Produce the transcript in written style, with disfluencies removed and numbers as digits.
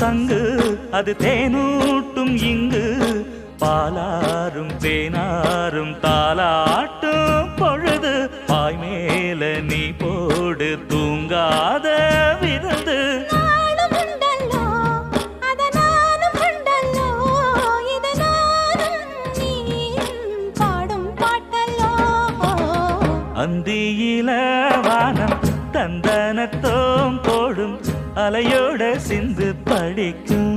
சங்கு அது தேனூட்டும் இங்கு பாலாரும் தேனாரும் தாலாட்டும் பொழுது பாய் மேல நீ போடு தூங்காத விருந்து அந்தியில வானம் தந்தனத்தோம் போடும் அலையோட சிந்து படிக்கும்